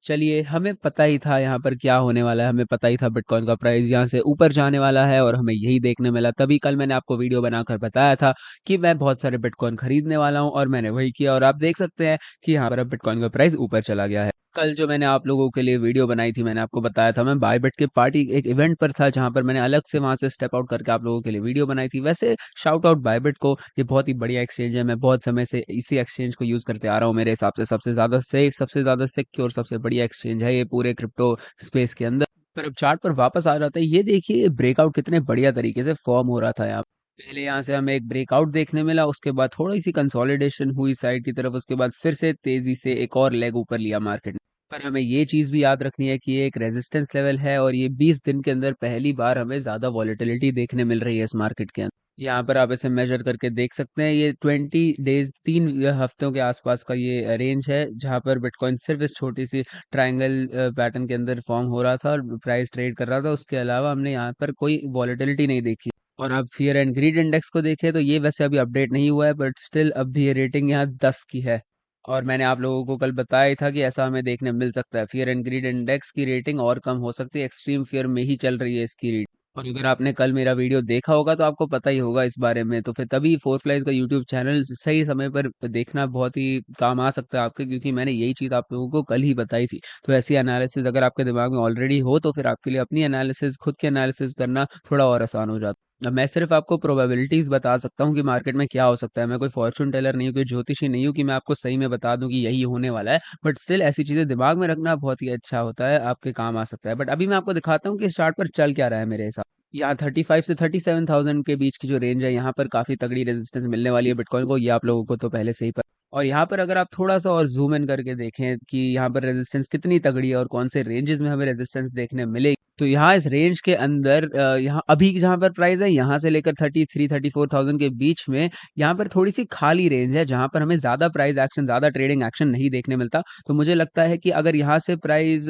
चलिए, हमें पता ही था यहाँ पर क्या होने वाला है, हमें पता ही था बिटकॉइन का प्राइस यहाँ से ऊपर जाने वाला है और हमें यही देखने मिला। तभी कल मैंने आपको वीडियो बनाकर बताया था कि मैं बहुत सारे बिटकॉइन खरीदने वाला हूँ और मैंने वही किया और आप देख सकते हैं कि यहाँ पर अब बिटकॉइन का प्राइस ऊपर चला गया है। कल जो मैंने आप लोगों के लिए वीडियो बनाई थी, मैंने आपको बताया था मैं बायबिट के पार्टी एक इवेंट पर था जहाँ पर मैंने अलग से वहाँ से स्टेप आउट करके आप लोगों के लिए वीडियो बनाई थी। वैसे शाउट आउट बायबिट को, ये बहुत ही बढ़िया एक्सचेंज है। मैं बहुत समय से इसी एक्सचेंज को यूज़ करते आ रहा हूँ। मेरे हिसाब से सबसे ज़्यादा सेफ, सबसे ज़्यादा सिक्योर, सबसे बढ़िया एक्सचेंज है ये पूरे क्रिप्टो स्पेस के अंदर। पर अब चार्ट पर वापस आ जाता है, ये देखिए ये ब्रेकआउट कितने बढ़िया तरीके से फॉर्म हो रहा था यहाँ। पहले यहाँ से हमें एक ब्रेकआउट देखने मिला, उसके बाद थोड़ी सी कंसोलिडेशन हुई साइड की तरफ, उसके बाद फिर से तेजी से एक और लेग ऊपर लिया मार्केट ने। पर हमें ये चीज़ भी याद रखनी है कि ये एक रेजिस्टेंस लेवल है और ये 20 दिन के अंदर पहली बार हमें ज़्यादा वॉलेटिलिटी देखने मिल रही है इस मार्केट के अंदर। यहाँ पर आप इसे मेजर करके देख सकते हैं, ये 20 डेज, 3 हफ्तों के आसपास का ये रेंज है जहाँ पर बिटकॉइन सिर्फ इस छोटी सी ट्रायंगल पैटर्न के अंदर फॉर्म हो रहा था और प्राइस ट्रेड कर रहा था। उसके अलावा हमने यहाँ पर कोई वॉलेटिलिटी नहीं देखी। और आप फियर एंड ग्रीड इंडेक्स को देखें तो ये वैसे अभी अपडेट नहीं हुआ है, बट स्टिल अब भी ये रेटिंग यहाँ 10 की है। और मैंने आप लोगों को कल बताया ही था कि ऐसा हमें देखने मिल सकता है। फियर एंड ग्रीड इंडेक्स की रेटिंग और कम हो सकती है, एक्सट्रीम फियर में ही चल रही है इसकी रेटिंग। और अगर आपने कल मेरा वीडियो देखा होगा तो आपको पता ही होगा इस बारे में, तो फिर तभी फोर फ्लाइज का यूट्यूब चैनल सही समय पर देखना बहुत ही काम आ सकता है आपके, क्योंकि मैंने यही चीज़ आप लोगों को कल ही बताई थी। तो ऐसी एनालिसिस अगर आपके दिमाग में ऑलरेडी हो तो फिर आपके लिए अपनी एनालिसिस, खुद की एनालिसिस करना थोड़ा और आसान हो जाता है। अब मैं सिर्फ आपको प्रोबेबिलिटीज बता सकता हूँ कि मार्केट में क्या हो सकता है। मैं कोई फॉर्चून टेलर नहीं हूँ, कोई ज्योतिषी नहीं हूँ कि मैं आपको सही में बता दूं कि यही होने वाला है। बट स्टिल ऐसी चीजें दिमाग में रखना बहुत ही अच्छा होता है, आपके काम आ सकता है। बट अभी मैं आपको दिखाता हूँ कि इस चार्ट पर चल क्या रहा है मेरे हिसाब। यहाँ 35 से 37,000 के बीच की जो रेंज है, यहाँ पर काफी तगड़ी रेजिस्टेंस मिलने वाली है बिटकॉइन को, ये आप लोगों को तो पहले से ही पता। और यहाँ पर अगर आप थोड़ा सा और जूम इन करके देखें कि यहाँ पर रेजिस्टेंस कितनी तगड़ी है और कौन से रेंजेस में हमें रेजिस्टेंस देखने मिलेगी, तो यहाँ इस रेंज के अंदर यहाँ अभी जहाँ पर प्राइस है, यहाँ से लेकर 34,000 के बीच में यहाँ पर थोड़ी सी खाली रेंज है जहाँ पर हमें ज़्यादा प्राइस एक्शन, ज़्यादा ट्रेडिंग एक्शन नहीं देखने मिलता। तो मुझे लगता है कि अगर यहाँ से प्राइस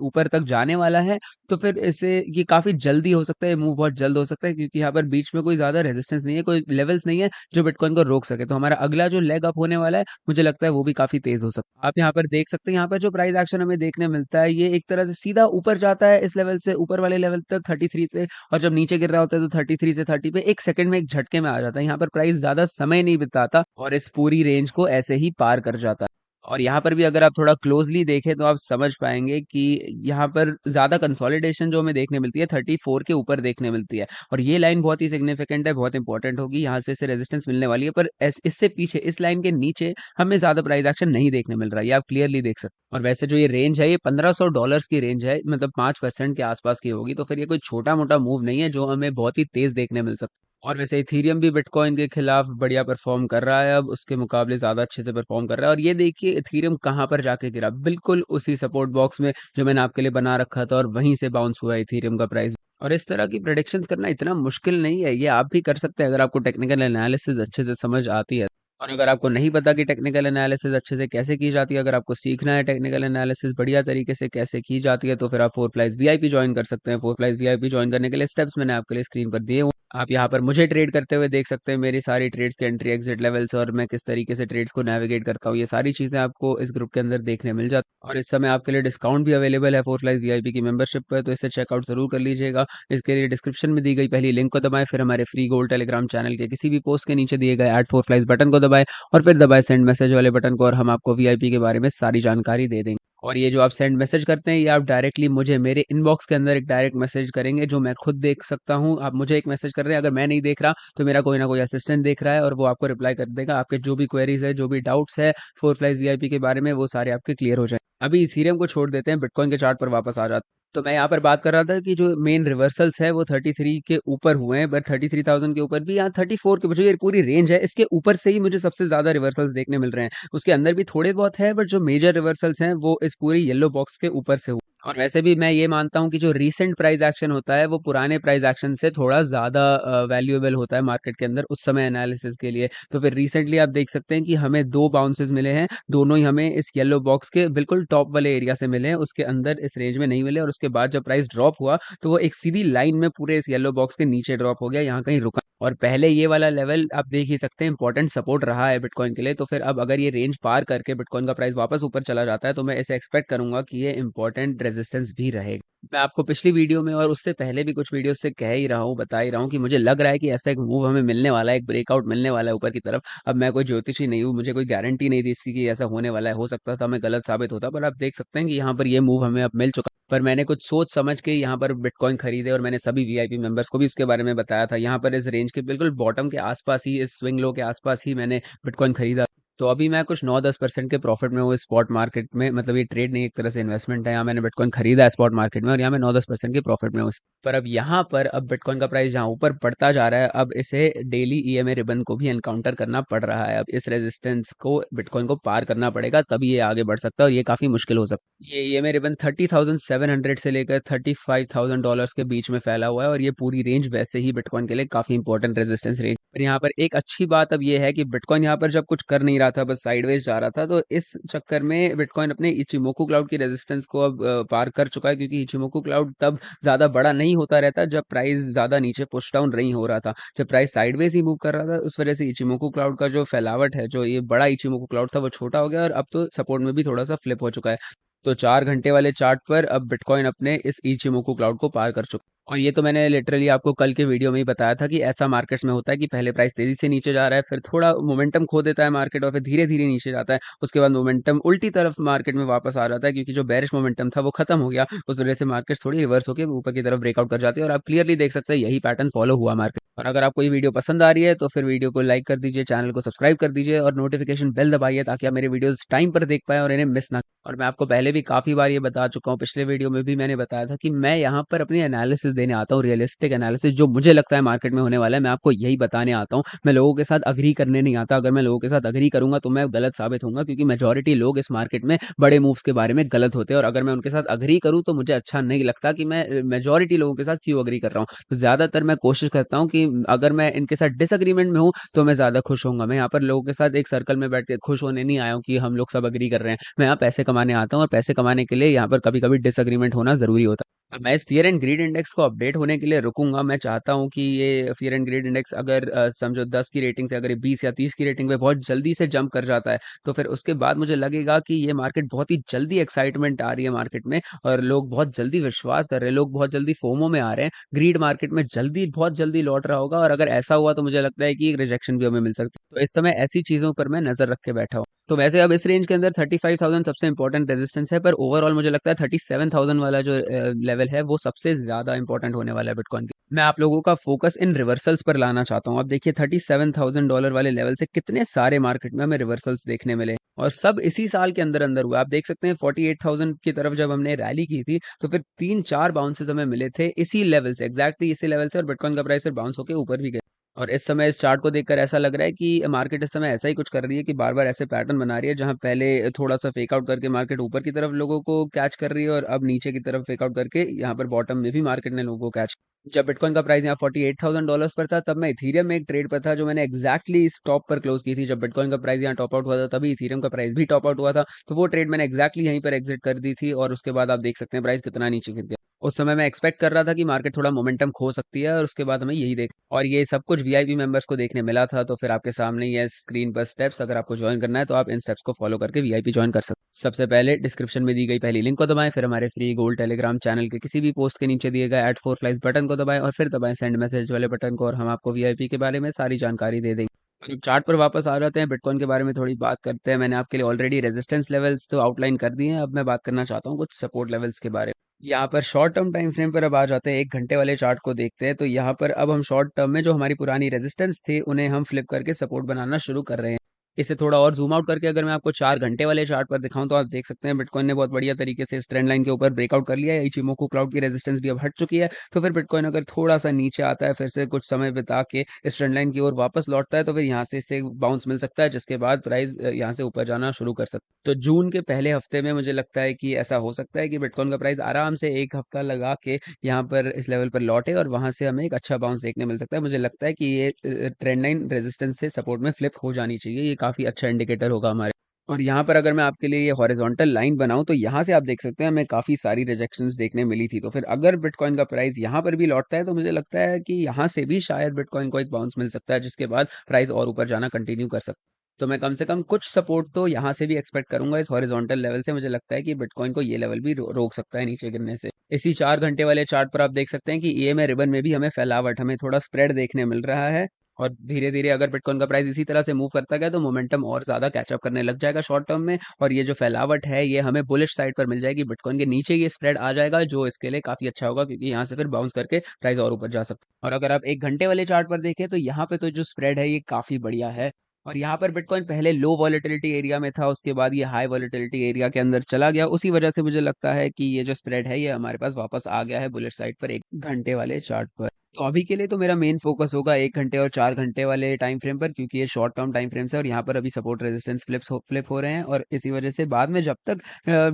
ऊपर तक जाने वाला है तो फिर इसे ये काफ़ी जल्दी हो सकता है, मूव बहुत जल्द हो सकता है, क्योंकि यहाँ पर बीच में कोई ज़्यादा रेजिस्टेंस नहीं है, कोई लेवल्स नहीं है जो बिटकॉइन को रोक सके। तो हमारा अगला जो लेग अप होने वाला है, मुझे लगता है वो भी काफ़ी तेज़ हो सकता है। आप यहाँ पर देख सकते हैं, यहाँ पर जो प्राइस एक्शन हमें देखने मिलता है, ये एक तरह से सीधा ऊपर जाता है इस लेवल से ऊपर वाले लेवल तक 33 पे, और जब नीचे गिर रहा होता है तो 33 से 30 पे एक सेकंड में एक झटके में आ जाता है। यहाँ पर प्राइस ज़्यादा समय नहीं बिताता और इस पूरी रेंज को ऐसे ही पार कर जाता है। और यहाँ पर भी अगर आप थोड़ा क्लोजली देखें तो आप समझ पाएंगे कि यहाँ पर ज़्यादा कंसोलिडेशन जो हमें देखने मिलती है 34 के ऊपर देखने मिलती है। और ये लाइन बहुत ही सिग्निफिकेंट है, बहुत इंपॉर्टेंट होगी, यहाँ से इसे रेजिस्टेंस मिलने वाली है। पर इससे पीछे इस लाइन के नीचे हमें ज़्यादा प्राइस एक्शन नहीं देखने मिल रहा है, ये आप क्लियरली देख सकते हैं। और वैसे जो ये रेंज है, ये $1500 की रेंज है, मतलब 5% के आसपास की होगी। तो फिर ये कोई छोटा मोटा मूव नहीं है जो हमें बहुत ही तेज देखने मिल सकता है। और वैसे इथीरियम भी बिटकॉइन के खिलाफ बढ़िया परफॉर्म कर रहा है, अब उसके मुकाबले ज़्यादा अच्छे से परफॉर्म कर रहा है। और ये देखिए इथीरियम कहाँ पर जाके गिरा, बिल्कुल उसी सपोर्ट बॉक्स में जो मैंने आपके लिए बना रखा था, और वहीं से बाउंस हुआ इथीरियम का प्राइस। और इस तरह की प्रेडिक्शंस करना इतना मुश्किल नहीं है, ये आप भी कर सकते हैं अगर आपको टेक्निकल एनालिसिस अच्छे से समझ आती है। और अगर आपको नहीं पता कि टेक्निकल एनालिसिस अच्छे से कैसे की जाती है, अगर आपको सीखना है टेक्निकल एनालिसिस बढ़िया तरीके से कैसे की जाती है, तो फिर आप फोर फ्लाइज वीआईपी ज्वाइन कर सकते हैं। फोर फ्लाइज वीआईपी ज्वाइन करने के लिए स्टेप्स मैंने आपके लिए स्क्रीन पर दिए हुए। आप यहाँ पर मुझे ट्रेड करते हुए देख सकते हैं, मेरी सारी ट्रेड्स के एंट्री एग्जिट लेवल्स और मैं किस तरीके से ट्रेड्स को नेविगेट करता हूँ, ये सारी चीज़ें आपको इस ग्रुप के अंदर देखने मिल जाती हैं। और इस समय आपके लिए डिस्काउंट भी अवेलेबल है फोर फ्लाइज वीआईपी की मेंबरशिप पर, तो इसे चेकआउट जरूर कर लीजिएगा। इसके लिए डिस्क्रिप्शन में दी गई पहली लिंक को दबाएं, फिर हमारे फ्री गोल्ड टेलीग्राम चैनल के किसी भी पोस्ट के नीचे दिए गए @4 फ्लाइज बटन को दबाएं और फिर दबाएं सेंड मैसेज वाले बटन को, और हम आपको वीआईपी के बारे में सारी जानकारी दे देंगे। और ये जो आप सेंड मैसेज करते हैं, ये आप डायरेक्टली मुझे मेरे इनबॉक्स के अंदर एक डायरेक्ट मैसेज करेंगे जो मैं खुद देख सकता हूँ। आप मुझे एक मैसेज कर रहे हैं, अगर मैं नहीं देख रहा तो मेरा कोई ना कोई असिस्टेंट देख रहा है और वो आपको रिप्लाई कर देगा। आपके जो भी क्वेरीज है, जो भी डाउट्स है फोर फ्लाइज वीआईपी के बारे में, वो सारे आपके क्लियर हो जाए। अभी इथीरियम को छोड़ देते हैं, बिटकॉइन के चार्ट पर वापस आ जाते हैं। तो मैं यहाँ पर बात कर रहा था कि जो मेन रिवर्सल्स है वो 33 के ऊपर हुए हैं, बट 33,000 के ऊपर भी, यहाँ 34 के जो ये पूरी रेंज है इसके ऊपर से ही मुझे सबसे ज्यादा रिवर्सल्स देखने मिल रहे हैं। उसके अंदर भी थोड़े बहुत है, बट जो मेजर रिवर्सल्स हैं वो इस पूरी येलो बॉक्स के ऊपर से हुए। और वैसे भी मैं ये मानता हूँ कि जो रीसेंट प्राइस एक्शन होता है वो पुराने प्राइस एक्शन से थोड़ा ज़्यादा वैल्यूएबल होता है मार्केट के अंदर उस समय एनालिसिस के लिए। तो फिर रिसेंटली आप देख सकते हैं कि हमें 2 बाउंसेस मिले हैं, दोनों ही हमें इस येलो बॉक्स के बिल्कुल टॉप वाले एरिया से मिले हैं, उसके अंदर इस रेंज में नहीं मिले। और उसके बाद जब प्राइस ड्रॉप हुआ तो वो एक सीधी लाइन में पूरे इस येलो बॉक्स के नीचे ड्रॉप हो गया, यहाँ कहीं रुका। और पहले ये वाला लेवल आप देख ही सकते हैं इंपॉर्टेंट सपोर्ट रहा है बिटकॉइन के लिए। तो फिर अब अगर ये रेंज पार करके बिटकॉइन का प्राइस वापस ऊपर चला जाता है तो मैं ऐसे एक्सपेक्ट करूंगा कि ये इंपॉर्टेंट रेजिस्टेंस भी रहेगा। मैं आपको पिछली वीडियो में और उससे पहले भी कुछ वीडियो से कह ही रहा हूँ, बता ही रहा हूँ कि मुझे लग रहा है कि ऐसा एक मूव हमें मिलने वाला है, एक ब्रेकआउट मिलने वाला है ऊपर की तरफ। अब मैं कोई ज्योतिषी नहीं हूँ, मुझे कोई गारंटी नहीं थी इसकी कि ऐसा होने वाला है, हो सकता था मैं गलत साबित होता, पर आप देख सकते हैं कि यहाँ पर ये मूव हमें अब मिल चुका। पर मैंने कुछ सोच समझ के यहाँ पर बिटकॉइन खरीदे और मैंने सभी वीआईपी मेंबर्स को भी इसके बारे में बताया था। यहाँ पर इस रेंज के बिल्कुल बॉटम के आसपास ही, इस स्विंग लो के आसपास ही मैंने बिटकॉइन खरीदा। तो अभी मैं कुछ 9-10% के प्रॉफिट में हूँ स्पॉट मार्केट में, मतलब ये ट्रेड नहीं, एक तरह से इन्वेस्टमेंट है। यहाँ मैंने बिटकॉइन खरीदा है स्पॉट मार्केट में और यहाँ मैं 9-10% के प्रॉफिट में हूँ। पर अब यहाँ पर अब बिटकॉइन का प्राइस जहाँ ऊपर बढ़ता जा रहा है, अब इसे डेली ईएमए रिबन को भी एनकाउंटर करना पड़ रहा है। अब इस रेजिस्टेंस को बिटकॉइन को पार करना पड़ेगा, तभी ये आगे बढ़ सकता है और ये काफी मुश्किल हो सकता है। ये ईएमए रिबन 30,700 से लेकर $35,000 के बीच में फैला हुआ है और ये पूरी रेंज वैसे ही बिटकॉइन के लिए काफी इंपॉर्टेंट रेजिस्टेंस रेंज। पर यहाँ पर एक अच्छी बात अब ये है कि बिटकॉइन यहाँ पर जब कुछ कर नहीं रहा था, बस साइडवेज जा रहा था, तो इस चक्कर में बिटकॉइन अपने इचिमोकू क्लाउड की रेजिस्टेंस को अब पार कर चुका है, क्योंकि इचिमोकू क्लाउड तब ज्यादा बड़ा नहीं होता रहता जब प्राइस ज्यादा नीचे पुश डाउन नहीं हो रहा था। जब प्राइस साइडवेज ही मूव कर रहा था, उस वजह से इचिमोकू क्लाउड का जो फैलावट है, जो ये बड़ा इचिमोकू क्लाउड था, वो छोटा हो गया और अब तो सपोर्ट में भी थोड़ा सा फ्लिप हो चुका है। तो 4 घंटे वाले चार्ट पर अब बिटकॉइन अपने इस इचिमोकू क्लाउड को पार कर चुका है। और ये तो मैंने लिटरली आपको कल के वीडियो में ही बताया था कि ऐसा मार्केट्स में होता है कि पहले प्राइस तेजी से नीचे जा रहा है, फिर थोड़ा मोमेंटम खो देता है मार्केट और फिर धीरे धीरे नीचे जाता है। उसके बाद मोमेंटम उल्टी तरफ मार्केट में वापस आ जाता है, क्योंकि जो बेरिश मोमेंटम था वो खत्म हो गया। उस वजह से मार्केट थोड़ी रिवर्स होकर ऊपर की तरफ ब्रेकआउट कर जाती है और आप क्लियरली देख सकते हैं यही पैटर्न फॉलो हुआ मार्केट। और अगर आपको ये वीडियो पसंद आ रही है तो फिर वीडियो को लाइक कर दीजिए, चैनल को सब्सक्राइब कर दीजिए और नोटिफिकेशन बेल दबाइए, ताकि आप मेरे वीडियोस टाइम पर देख पाए और इन्हें मिस ना। और मैं आपको पहले भी काफी बार ये बता चुका हूँ, पिछले वीडियो में भी मैंने बताया था कि मैं यहाँ पर अपनी एनालिसिस देने आता हूँ, रियलिस्टिक एनालिसिस जो मुझे लगता है मार्केट में होने वाला है, मैं आपको यही बताने आता हूँ। मैं लोगों के साथ अग्री करने नहीं आता। अगर मैं लोगों के साथ अग्री करूंगा तो मैं गलत साबित होऊंगा, क्योंकि मेजोरिटी लोग इस मार्केट में बड़े मूव्स के बारे में गलत होते हैं और अगर मैं उनके साथ अग्री करूँ तो मुझे अच्छा नहीं लगता कि मैं मेजोरिटी लोगों के साथ क्यों अग्री कर रहा हूँ। तो ज्यादातर मैं कोशिश करता हूँ कि अगर मैं इनके साथ डिसएग्रीमेंट में हूँ तो मैं ज्यादा खुश होऊंगा। मैं यहाँ पर लोगों के साथ एक सर्कल में बैठ के खुश होने नहीं आया हूँ कि हम लोग सब अग्री कर रहे हैं। मैं यहाँ पैसे कमाने आता हूँ और पैसे कमाने के लिए यहाँ पर कभी कभी डिसएग्रीमेंट होना जरूरी होता है। मैं इस फियर एंड ग्रीड इंडेक्स को अपडेट होने के लिए रुकूंगा। मैं चाहता हूं कि ये फियर एंड ग्रीड इंडेक्स अगर समझो 10 की रेटिंग से अगर ये 20 या 30 की रेटिंग पे बहुत जल्दी से जंप कर जाता है, तो फिर उसके बाद मुझे लगेगा कि ये मार्केट बहुत ही जल्दी एक्साइटमेंट आ रही है मार्केट में और लोग बहुत जल्दी विश्वास कर रहे हैं, लोग बहुत जल्दी फोमो में आ रहे हैं, ग्रीड मार्केट में जल्दी बहुत जल्दी लौट रहा होगा। और अगर ऐसा हुआ तो मुझे लगता है कि एक रिजेक्शन भी हमें मिल सकती है। तो इस समय ऐसी चीजों पर मैं नजर रख के बैठा हूँ। तो वैसे अब इस रेंज के अंदर 35,000 सबसे इंपॉर्टेंट रेजिस्टेंस है, पर ओवरऑल मुझे लगता है 37,000 वाला जो लेवल है वो सबसे ज्यादा इंपॉर्टेंट होने वाला है बिटकॉइन के। मैं आप लोगों का फोकस इन रिवर्सल्स पर लाना चाहता हूँ। अब देखिए $37,000 वाले लेवल से कितने सारे मार्केट में हमें रिवर्सल्स देखने मिले और सब इसी साल के अंदर अंदर हुआ। आप देख सकते हैं 48,000 की तरफ जब हमने रैली की थी तो फिर 3-4 बाउंसेस हमें मिले थे इसी लेवल से, एग्जैक्टली इसी लेवल से, और बिटकॉइन का प्राइस फिर बाउंस होकर ऊपर भी गया। और इस समय इस चार्ट को देखकर ऐसा लग रहा है कि मार्केट इस समय ऐसा ही कुछ कर रही है कि बार बार ऐसे पैटर्न बना रही है, जहां पहले थोड़ा सा फेक आउट करके मार्केट ऊपर की तरफ लोगों को कैच कर रही है और अब नीचे की तरफ फेक आउट करके यहाँ पर बॉटम में भी मार्केट ने लोगों को कैच। जब बिटकॉइन का प्राइस यहाँ $48,000 पर था तब मैं इथीरियम में एक ट्रेड पर था, जो मैंने एग्जैक्टली इस टॉप पर क्लोज की थी। जब बिटकॉइन का प्राइस यहाँ टॉप आउट हुआ था तभी इथीरियम का प्राइस भी टॉप आउट हुआ था, तो वो ट्रेड मैंने एग्जैक्टली यहीं पर एग्जिट कर दी थी और उसके बाद आप देख सकते हैं प्राइस कितना नीचे गिर गया। उस समय मैं एक्सपेक्ट कर रहा था कि मार्केट थोड़ा मोमेंटम खो सकती है और उसके बाद हमें यही देख, और ये सब कुछ वीआईपी मेंबर्स को देखने मिला था। तो फिर आपके सामने ये स्क्रीन पर स्टेप्स, अगर आपको ज्वाइन करना है तो आप इन स्टेप्स को फॉलो करके वीआईपी ज्वाइन कर सकते हैं। सबसे पहले डिस्क्रिप्शन में दी गई पहली लिंक को दबाएं, फिर हमारे फ्री गोल्ड टेलीग्राम चैनल के किसी भी पोस्ट के नीचे दिए गए @4flies बटन को दबाएं और फिर दबाएं सेंड मैसेज वाले बटन को और हम आपको वीआईपी के बारे में सारी जानकारी दे देंगे। चार्ट पर वापस आ जाते हैं, बिटकॉइन के बारे में थोड़ी बात करते हैं। मैंने आपके लिए ऑलरेडी रेजिस्टेंस लेवल्स तो आउटलाइन कर दिए हैं, अब मैं बात करना चाहता हूँ कुछ सपोर्ट लेवल्स के बारे में। यहाँ पर शॉर्ट टर्म टाइम फ्रेम पर अब आ जाते हैं, 1 घंटे वाले चार्ट को देखते हैं। तो यहाँ पर अब हम शॉर्ट टर्म में जो हमारी पुरानी रेजिस्टेंस थे उन्हें हम फ्लिप करके सपोर्ट बनाना शुरू कर रहे हैं। इसे थोड़ा और जूम आउट करके अगर मैं आपको 4 घंटे वाले चार्ट पर दिखाऊं तो आप देख सकते हैं बिटकॉइन ने बहुत बढ़िया तरीके से इस ट्रेंड लाइन के ऊपर ब्रेकआउट कर लिया है। इचिमोकू क्लाउड की रेजिस्टेंस भी अब हट चुकी है। तो फिर बिटकॉइन अगर थोड़ा सा नीचे आता है, फिर से कुछ समय बिता के इस ट्रेंड लाइन की ओर वापस लौटता है, तो फिर यहाँ से इसे बाउंस मिल सकता है, जिसके बाद प्राइस यहाँ से ऊपर जाना शुरू कर सकता है। तो जून के पहले हफ्ते में मुझे लगता है कि ऐसा हो सकता है कि बिटकॉइन का प्राइस आराम से एक हफ्ता लगा के यहाँ पर इस लेवल पर लौटे और वहां से हमें एक अच्छा बाउंस देखने मिल सकता है। मुझे लगता है कि ये ट्रेंड लाइन रेजिस्टेंस से सपोर्ट में फ्लिप हो जानी चाहिए, ये काफी अच्छा इंडिकेटर होगा हमारे। और यहाँ पर अगर मैं आपके लिए ये हॉरिजॉन्टल लाइन बनाऊँ तो यहाँ से आप देख सकते हैं हमें काफ़ी सारी रिजेक्शंस देखने मिली थी। तो फिर अगर बिटकॉइन का प्राइस यहाँ पर भी लौटता है तो मुझे लगता है कि यहाँ से भी शायद बिटकॉइन को एक बाउंस मिल सकता है, जिसके बाद प्राइस और ऊपर जाना कंटिन्यू कर सकता है। तो मैं कम से कम कुछ सपोर्ट तो यहाँ से भी एक्सपेक्ट करूंगा इस हॉरिजॉन्टल लेवल से। मुझे लगता है कि बिटकॉइन को ये लेवल भी रोक सकता है नीचे गिरने से। इसी 4 घंटे वाले चार्ट पर आप देख सकते हैं कि ईएमए रिबन में भी हमें फैलावट, हमें थोड़ा स्प्रेड देखने मिल रहा है। और धीरे धीरे अगर बिटकॉइन का प्राइस इसी तरह से मूव करता गया तो मोमेंटम और ज्यादा कैचअप करने लग जाएगा शॉर्ट टर्म में। और ये जो फैलावट है ये हमें बुलिश साइड पर मिल जाएगी, बिटकॉइन के नीचे ये स्प्रेड आ जाएगा, जो इसके लिए काफी अच्छा होगा क्योंकि यहाँ से फिर बाउंस करके प्राइस और ऊपर जा सकता है। और अगर आप 1 घंटे वाले चार्ट पर देखें तो यहाँ पे तो जो स्प्रेड है ये काफी बढ़िया है। और यहाँ पर बिटकॉइन पहले लो वॉलेटिलिटी एरिया में था, उसके बाद ये हाई वॉलेटिलिटी एरिया के अंदर चला गया। उसी वजह से मुझे लगता है कि ये जो स्प्रेड है ये हमारे पास वापस आ गया है बुलिश साइड पर 1 घंटे वाले चार्ट पर। तो अभी के लिए तो मेरा मेन फोकस होगा 1 घंटे और 4 घंटे वाले टाइम फ्रेम पर, क्योंकि ये शॉर्ट टर्म टाइम फ्रेम्स है और यहाँ पर अभी सपोर्ट रेजिस्टेंस फ्लिप हो रहे हैं। और इसी वजह से बाद में जब तक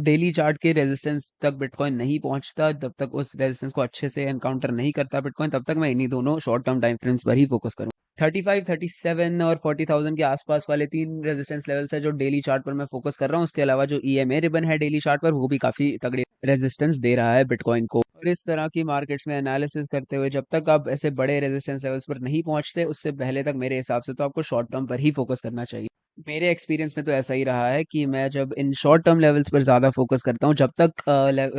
डेली चार्ट के रेजिस्टेंस तक बिटकॉइन नहीं पहुंचता, तब तक उस रेजिस्टेंस को अच्छे से एनकाउंटर नहीं करता बिटकॉइन, तब तक मैं इन्हीं दोनों शॉर्ट टर्म टाइम फ्रेम्स पर ही फोकस करूँ। 35, 37 और 40,000 के आसपास वाले 3 रेजिस्टेंस लेवल्स है जो डेली चार्ट पर मैं फोकस कर रहा हूँ। उसके अलावा जो ईएमए रिबन है डेली चार्ट पर वो भी काफी तगड़ी रेजिस्टेंस दे रहा है बिटकॉइन को। और इस तरह की मार्केट्स में एनालिसिस करते हुए जब तक आप ऐसे बड़े रेजिस्टेंस लेवल्स पर नहीं पहुंचते उससे पहले तक मेरे हिसाब से तो आपको शॉर्ट टर्म पर ही फोकस करना चाहिए। मेरे एक्सपीरियंस में तो ऐसा ही रहा है कि मैं जब इन शॉर्ट टर्म लेवल्स पर ज़्यादा फोकस करता हूँ, जब तक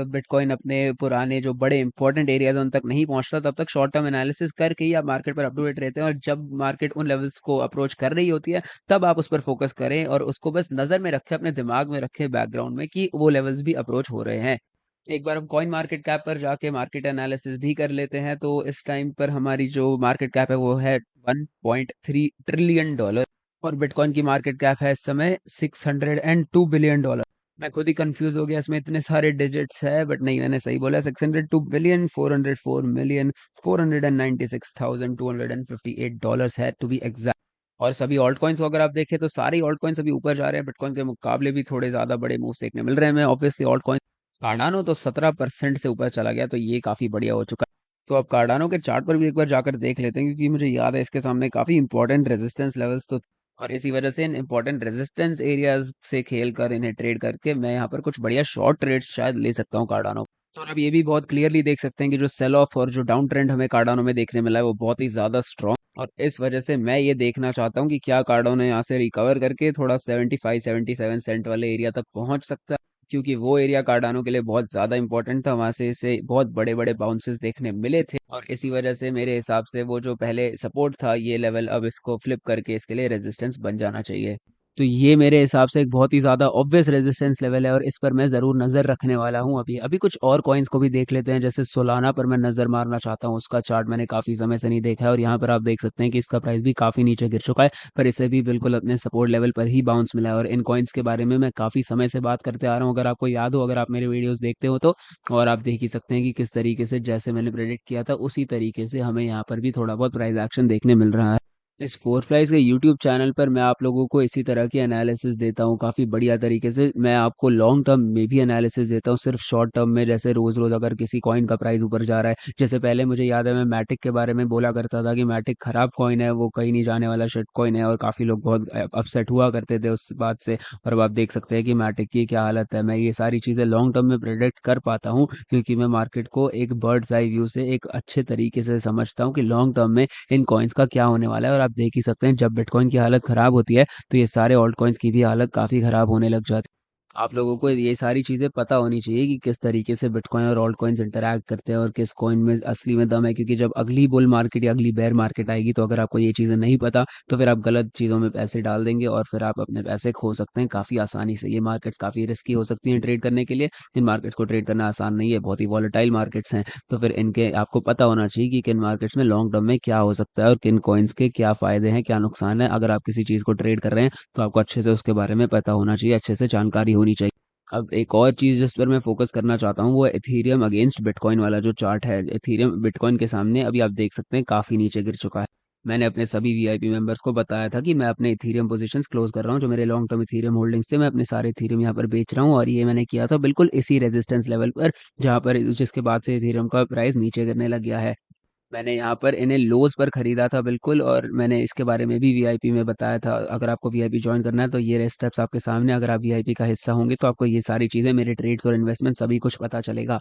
बिटकॉइन अपने पुराने जो बड़े इंपॉर्टेंट एरियाज उन तक नहीं पहुंचता तब तक शॉर्ट टर्म एनालिसिस करके ही आप मार्केट पर अप टू डेट रहते हैं। और जब मार्केट उन लेवल्स को अप्रोच कर रही होती है तब आप उस पर फोकस करें और उसको बस नज़र में रखें, अपने दिमाग में रखें बैकग्राउंड में कि वो लेवल्स भी अप्रोच हो रहे हैं। एक बार हम कॉइन मार्केट कैप पर जाके मार्केट एनालिसिस भी कर लेते हैं। तो इस टाइम पर हमारी जो मार्केट कैप है वो है $1.3 ट्रिलियन और बिटकॉइन की मार्केट कैप है इस समय $602 बिलियन। मैं खुद ही कंफ्यूज हो गया, इसमें इतने सारे डिजिट्स है, बट नहीं मैंने सही बोला, 602 बिलियन 404 मिलियन 496,258 है टू बी एग्जैक्ट। और सभी ऑल्ट कॉइन्स को अगर आप देखें तो सारे ऑल्ट कॉइन्स अभी ऊपर जा रहे हैं, बिटकॉइन के मुकाबले भी थोड़े ज्यादा बड़े मूव्स देखने मिल रहे हैं हमें। ऑब्वियसली ऑल्ट कॉइन कार्डानो तो 17% से ऊपर चला गया, तो ये काफी बढ़िया हो चुका है। तो अब कार्डानो के चार्ट पर भी एक बार जाकर देख लेते हैं, क्योंकि मुझे याद है इसके सामने काफी इंपॉर्टेंट रेजिस्टेंस लेवल्स तो। और इसी वजह से इन इंपॉर्टेंट रेजिस्टेंस एरियाज से खेल कर इन्हें ट्रेड करके मैं यहाँ पर कुछ बढ़िया शॉर्ट ट्रेड्स शायद ले सकता हूँ कार्डानो। और अब ये भी बहुत क्लियरली देख सकते हैं कि जो सेल ऑफ और जो डाउन ट्रेंड हमें कार्डानो में देखने मिला है वो बहुत ही ज्यादा स्ट्रॉन्ग। और इस वजह से मैं ये देखना चाहता हूँ कि क्या कार्डानो यहाँ से रिकवर करके थोड़ा 75-77 सेंट वाले एरिया तक पहुंच सकता है, क्योंकि वो एरिया कार्डानो के लिए बहुत ज़्यादा इंपॉर्टेंट था। वहां से इसे बहुत बड़े बड़े बाउंसेस देखने मिले थे और इसी वजह से मेरे हिसाब से वो जो पहले सपोर्ट था ये लेवल अब इसको फ्लिप करके इसके लिए रेजिस्टेंस बन जाना चाहिए। तो ये मेरे हिसाब से एक बहुत ही ज़्यादा ऑब्वियस रेजिस्टेंस लेवल है और इस पर मैं ज़रूर नज़र रखने वाला हूँ। अभी अभी कुछ और कॉइन्स को भी देख लेते हैं, जैसे सोलाना पर मैं नज़र मारना चाहता हूँ। उसका चार्ट मैंने काफ़ी समय से नहीं देखा है और यहाँ पर आप देख सकते हैं कि इसका प्राइस भी काफ़ी नीचे गिर चुका है, पर इसे भी बिल्कुल अपने सपोर्ट लेवल पर ही बाउंस मिला है। और इन कॉइन्स के बारे में मैं काफ़ी समय से बात करते आ रहा हूँ, अगर आपको याद हो, अगर आप मेरे वीडियोज़ देखते हो तो। और आप देख ही सकते हैं कि किस तरीके से जैसे मैंने प्रेडिक्ट किया था उसी तरीके से हमें यहाँ पर भी थोड़ा बहुत प्राइस एक्शन देखने मिल रहा है। इस फोर फ्लाइज के यूट्यूब चैनल पर मैं आप लोगों को इसी तरह की एनालिसिस देता हूँ काफ़ी बढ़िया तरीके से। मैं आपको लॉन्ग टर्म में भी एनालिसिस देता हूँ, सिर्फ शॉर्ट टर्म में जैसे रोज़ रोज़ अगर किसी कॉइन का प्राइस ऊपर जा रहा है। जैसे पहले मुझे याद है मैं मैटिक के बारे में बोला करता था कि मैटिक खराब कॉइन है, वो कहीं नहीं जाने वाला शिट कॉइन है, और काफ़ी लोग बहुत अपसेट हुआ करते थे उस बात से। और अब आप देख सकते हैं कि मैटिक की क्या हालत है। मैं ये सारी चीज़ें लॉन्ग टर्म में प्रेडिक्ट कर पाता हूँ क्योंकि मैं मार्केट को एक बर्ड्स आई व्यू से एक अच्छे तरीके से समझता हूँ कि लॉन्ग टर्म में इन कॉइन्स का क्या होने वाला है। और आप देख ही सकते हैं जब बिटकॉइन की हालत खराब होती है तो ये सारे ऑल्ट कॉइन्स की भी हालत काफ़ी खराब होने लग जाती है। आप लोगों को ये सारी चीज़ें पता होनी चाहिए कि किस तरीके से बिटकॉइन और ऑल्ट कॉइन्स इंटरैक्ट करते हैं और किस कॉइन में असली में दम है, क्योंकि जब अगली बुल मार्केट या अगली बेयर मार्केट आएगी तो अगर आपको ये चीज़ें नहीं पता तो फिर आप गलत चीज़ों में पैसे डाल देंगे और फिर आप अपने पैसे खो सकते हैं काफ़ी आसानी से। ये मार्केट्स काफ़ी रिस्की हो सकती हैं ट्रेड करने के लिए। इन मार्केट्स को ट्रेड करना आसान नहीं है, बहुत ही वॉलेटाइल मार्केट्स हैं। तो फिर इनके आपको पता होना चाहिए कि किन मार्केट्स में लॉन्ग टर्म में क्या हो सकता है और किन कॉइन्स के क्या फ़ायदे हैं, क्या नुकसान है। अगर आप किसी चीज़ को ट्रेड कर रहे हैं तो आपको अच्छे से उसके बारे में पता होना चाहिए, अच्छे से जानकारी होनी चाहिए। अब एक और चीज़ जिस पर मैं फोकस करना चाहता हूँ वो है एथीरियम अगेंस्ट बिटकॉइन वाला जो चार्ट है। एथीरियम बिटकॉइन के सामने अभी आप देख सकते हैं काफ़ी नीचे गिर चुका है। मैंने अपने सभी वीआईपी मेंबर्स को बताया था कि मैं अपने इथीरियम पोजीशंस क्लोज कर रहा हूँ, जो मेरे लॉन्ग टर्म इथीरियम होल्डिंग्स थे मैं अपने सारे इथीरियम यहाँ पर बेच रहा हूँ। और ये मैंने किया था बिल्कुल इसी रेजिस्टेंस लेवल पर जहाँ पर जिसके बाद से इथीरियम का प्राइस नीचे गिरने लग गया है। मैंने यहाँ पर इन्हें लोज पर खरीदा था बिल्कुल, और मैंने इसके बारे में भी वीआईपी में बताया था। अगर आपको वीआईपी ज्वाइन करना है तो ये रहे स्टेप्स आपके सामने। अगर आप वीआईपी का हिस्सा होंगे तो आपको ये सारी चीज़ें, मेरे ट्रेड्स और इन्वेस्टमेंट सभी कुछ पता चलेगा।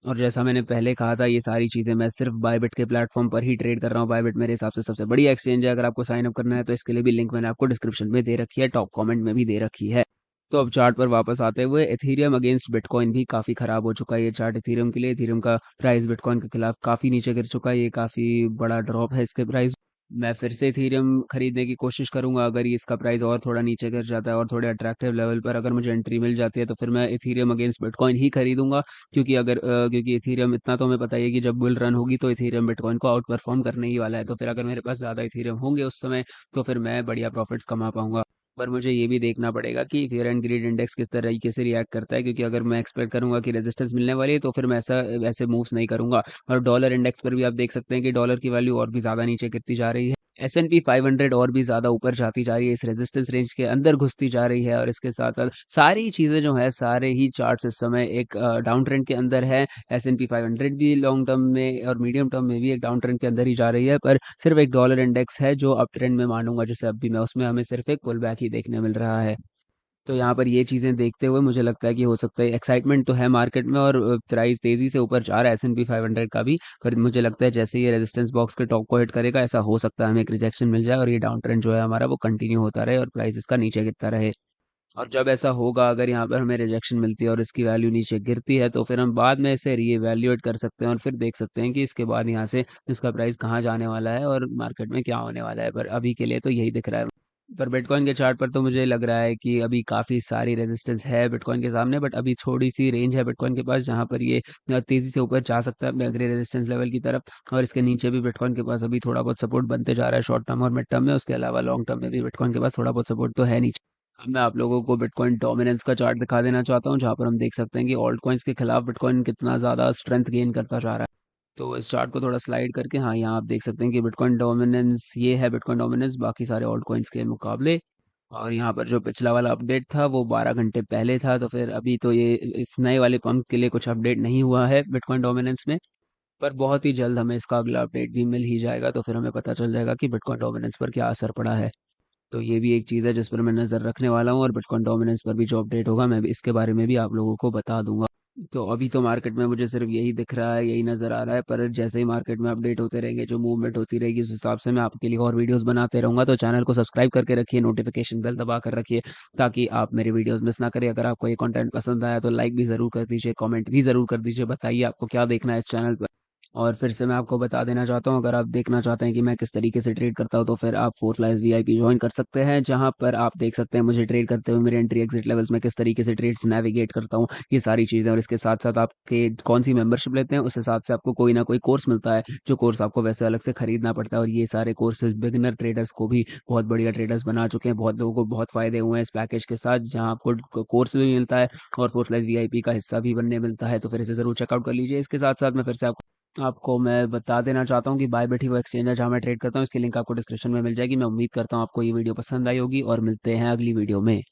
और जैसा मैंने पहले कहा था, ये सारी चीज़ें मैं सिर्फ बायबिट के प्लेटफॉर्म पर ही ट्रेड कर रहा हूँ। बायबिट मेरे हिसाब से सबसे बड़ी एक्सचेंज है। अगर आपको साइन अप करना है तो इसके लिए भी लिंक मैंने आपको डिस्क्रिप्शन में दे रखी है, टॉप कमेंट में भी दे रखी है। तो अब चार्ट पर वापस आते हुए, एथीरियम अगेंस्ट बिटकॉइन भी काफ़ी ख़राब हो चुका है ये चार्ट एथीरियम के लिए। एथीरियम का प्राइस बिटकॉइन के खिलाफ काफ़ी नीचे गिर चुका है, ये काफ़ी बड़ा ड्रॉप है इसके प्राइस। मैं फिर से इथीरियम खरीदने की कोशिश करूंगा। अगर ये इसका प्राइस और थोड़ा नीचे गिर जाता है और थोड़े अट्रैक्टिव लेवल पर अगर मुझे एंट्री मिल जाती है तो फिर मैं इथीरियम अगेंस्ट बिटकॉइन ही खरीदूंगा। क्योंकि इथीरियम, इतना तो हमें पता ही है कि जब बुल रन होगी तो इथीरियम बिटकॉइन को आउट परफॉर्म करने ही वाला है। तो फिर अगर मेरे पास ज़्यादा इथीरियम होंगे उस समय तो फिर मैं बढ़िया प्रॉफिट्स कमा पाऊंगा। पर मुझे ये भी देखना पड़ेगा कि फियर एंड ग्रीड इंडेक्स किस तरीके से रिएक्ट करता है, क्योंकि अगर मैं एक्सपेक्ट करूंगा कि रेजिस्टेंस मिलने वाली है तो फिर मैं ऐसा ऐसे मूव्स नहीं करूंगा। और डॉलर इंडेक्स पर भी आप देख सकते हैं कि डॉलर की वैल्यू और भी ज़्यादा नीचे गिरती जा रही है। S&P 500 और भी ज़्यादा ऊपर जाती जा रही है, इस रेजिस्टेंस रेंज के अंदर घुसती जा रही है। और इसके साथ साथ सारी चीज़ें जो है, सारे ही चार्ट्स इस समय एक डाउन ट्रेंड के अंदर है। S&P 500 भी लॉन्ग टर्म में और मीडियम टर्म में भी एक डाउन ट्रेंड के अंदर ही जा रही है। पर सिर्फ एक डॉलर इंडेक्स है जो अप ट्रेंड में मानूंगा, जैसे अब भी मैं उसमें हमें सिर्फ एक पुल बैक ही देखने मिल रहा है। तो यहाँ पर ये चीज़ें देखते हुए मुझे लगता है कि हो सकता है, एक्साइटमेंट तो है मार्केट में और प्राइस तेज़ी से ऊपर जा रहा है S&P 500 का भी। पर मुझे लगता है जैसे ये रेजिस्टेंस बॉक्स के टॉप को हिट करेगा, ऐसा हो सकता है हमें एक रिजेक्शन मिल जाए और ये डाउन ट्रेंड जो है हमारा वो कंटिन्यू होता रहे और प्राइस इसका नीचे गिरता रहे। और जब ऐसा होगा, अगर यहाँ पर हमें रिजेक्शन मिलती है और इसकी वैल्यू नीचे गिरती है तो फिर हम बाद में इसे रीएवैल्यूएट कर सकते हैं और फिर देख सकते हैं कि इसके बाद यहाँ से इसका प्राइस कहाँ जाने वाला है और मार्केट में क्या होने वाला है। पर अभी के लिए तो यही दिख रहा है। पर बिटकॉइन के चार्ट पर तो मुझे लग रहा है कि अभी काफ़ी सारी रेजिस्टेंस है बिटकॉइन के सामने, बट अभी थोड़ी सी रेंज है बिटकॉइन के पास जहाँ पर ये तेज़ी से ऊपर जा सकता है अपने अगले रेजिस्टेंस लेवल की तरफ। और इसके नीचे भी बिटकॉइन के पास अभी थोड़ा बहुत सपोर्ट बनते जा रहा है शॉर्ट टर्म और मिड टर्म में। उसके अलावा लॉन्ग टर्म में भी बिटकॉइन के पास थोड़ा बहुत सपोर्ट तो है नीचे। अब मैं आप लोगों को बिटकॉइन डोमिनेंस का चार्ट दिखा देना चाहता हूँ, जहाँ पर हम देख सकते हैं कि ऑल्ट कॉइन्स के खिलाफ बिटकॉइन कितना ज़्यादा स्ट्रेंथ गेन करता जा रहा है। तो इस चार्ट को थोड़ा स्लाइड करके, हाँ, यहाँ आप देख सकते हैं कि बिटकॉइन डोमिनेंस ये है, बिटकॉइन डोमिनेंस बाकी सारे ऑल्ट कॉइन्स के मुकाबले। और यहाँ पर जो पिछला वाला अपडेट था वो 12 घंटे पहले था, तो फिर अभी तो ये इस नए वाले पंप के लिए कुछ अपडेट नहीं हुआ है बिटकॉइन डोमिनेंस में। पर बहुत ही जल्द हमें इसका अगला अपडेट भी मिल ही जाएगा, तो फिर हमें पता चल जाएगा कि बिटकॉइन डोमिनेंस पर क्या असर पड़ा है। तो ये भी एक चीज़ है जिस पर मैं नज़र रखने वाला हूँ, और बिटकॉइन डोमिनेंस पर भी जो अपडेट होगा मैं भी इसके बारे में भी आप लोगों को बता दूंगा। तो अभी तो मार्केट में मुझे सिर्फ यही दिख रहा है, यही नज़र आ रहा है। पर जैसे ही मार्केट में अपडेट होते रहेंगे, जो मूवमेंट होती रहेगी, उस हिसाब से मैं आपके लिए और वीडियोस बनाते रहूंगा। तो चैनल को सब्सक्राइब करके रखिए, नोटिफिकेशन बेल दबा कर रखिए, ताकि आप मेरे वीडियोस मिस ना करें। अगर आपको ये कंटेंट पसंद आया तो लाइक भी ज़रूर कर दीजिए, कमेंट भी ज़रूर कर दीजिए, बताइए आपको क्या देखना है इस चैनल पर। और फिर से मैं आपको बता देना चाहता हूँ, अगर आप देखना चाहते हैं कि मैं किस तरीके से ट्रेड करता हूँ तो फिर आप फोर फ्लाइज वीआईपी ज्वाइन कर सकते हैं, जहाँ पर आप देख सकते हैं मुझे ट्रेड करते हुए मेरे एंट्री एग्जिट लेवल्स में किस तरीके से ट्रेड्स नेविगेट करता हूँ, ये सारी चीज़ें। और इसके साथ साथ आपके कौन सी मेंबरशिप लेते हैं उस हिसाब से आपको कोई ना कोई कोर्स मिलता है, जो कोर्स आपको वैसे अलग से खरीदना पड़ता है। और ये सारे कोर्सेज बिगिनर ट्रेडर्स को भी बहुत बढ़िया ट्रेडर्स बना चुके हैं, बहुत लोगों को बहुत फायदे हुए हैं इस पैकेज के साथ, जहाँ आपको कोर्स भी मिलता है और फोर फ्लाइज वीआईपी का हिस्सा भी बनने मिलता है। तो फिर इसे ज़रूर चेकआउट कर लीजिए। इसके साथ साथ मैं फिर से आपको मैं बता देना चाहता हूँ कि बायबिट ही वो एक्सचेंज है जहाँ मैं ट्रेड करता हूँ। इसकी लिंक आपको डिस्क्रिप्शन में मिल जाएगी। मैं उम्मीद करता हूँ आपको ये वीडियो पसंद आई होगी, और मिलते हैं अगली वीडियो में।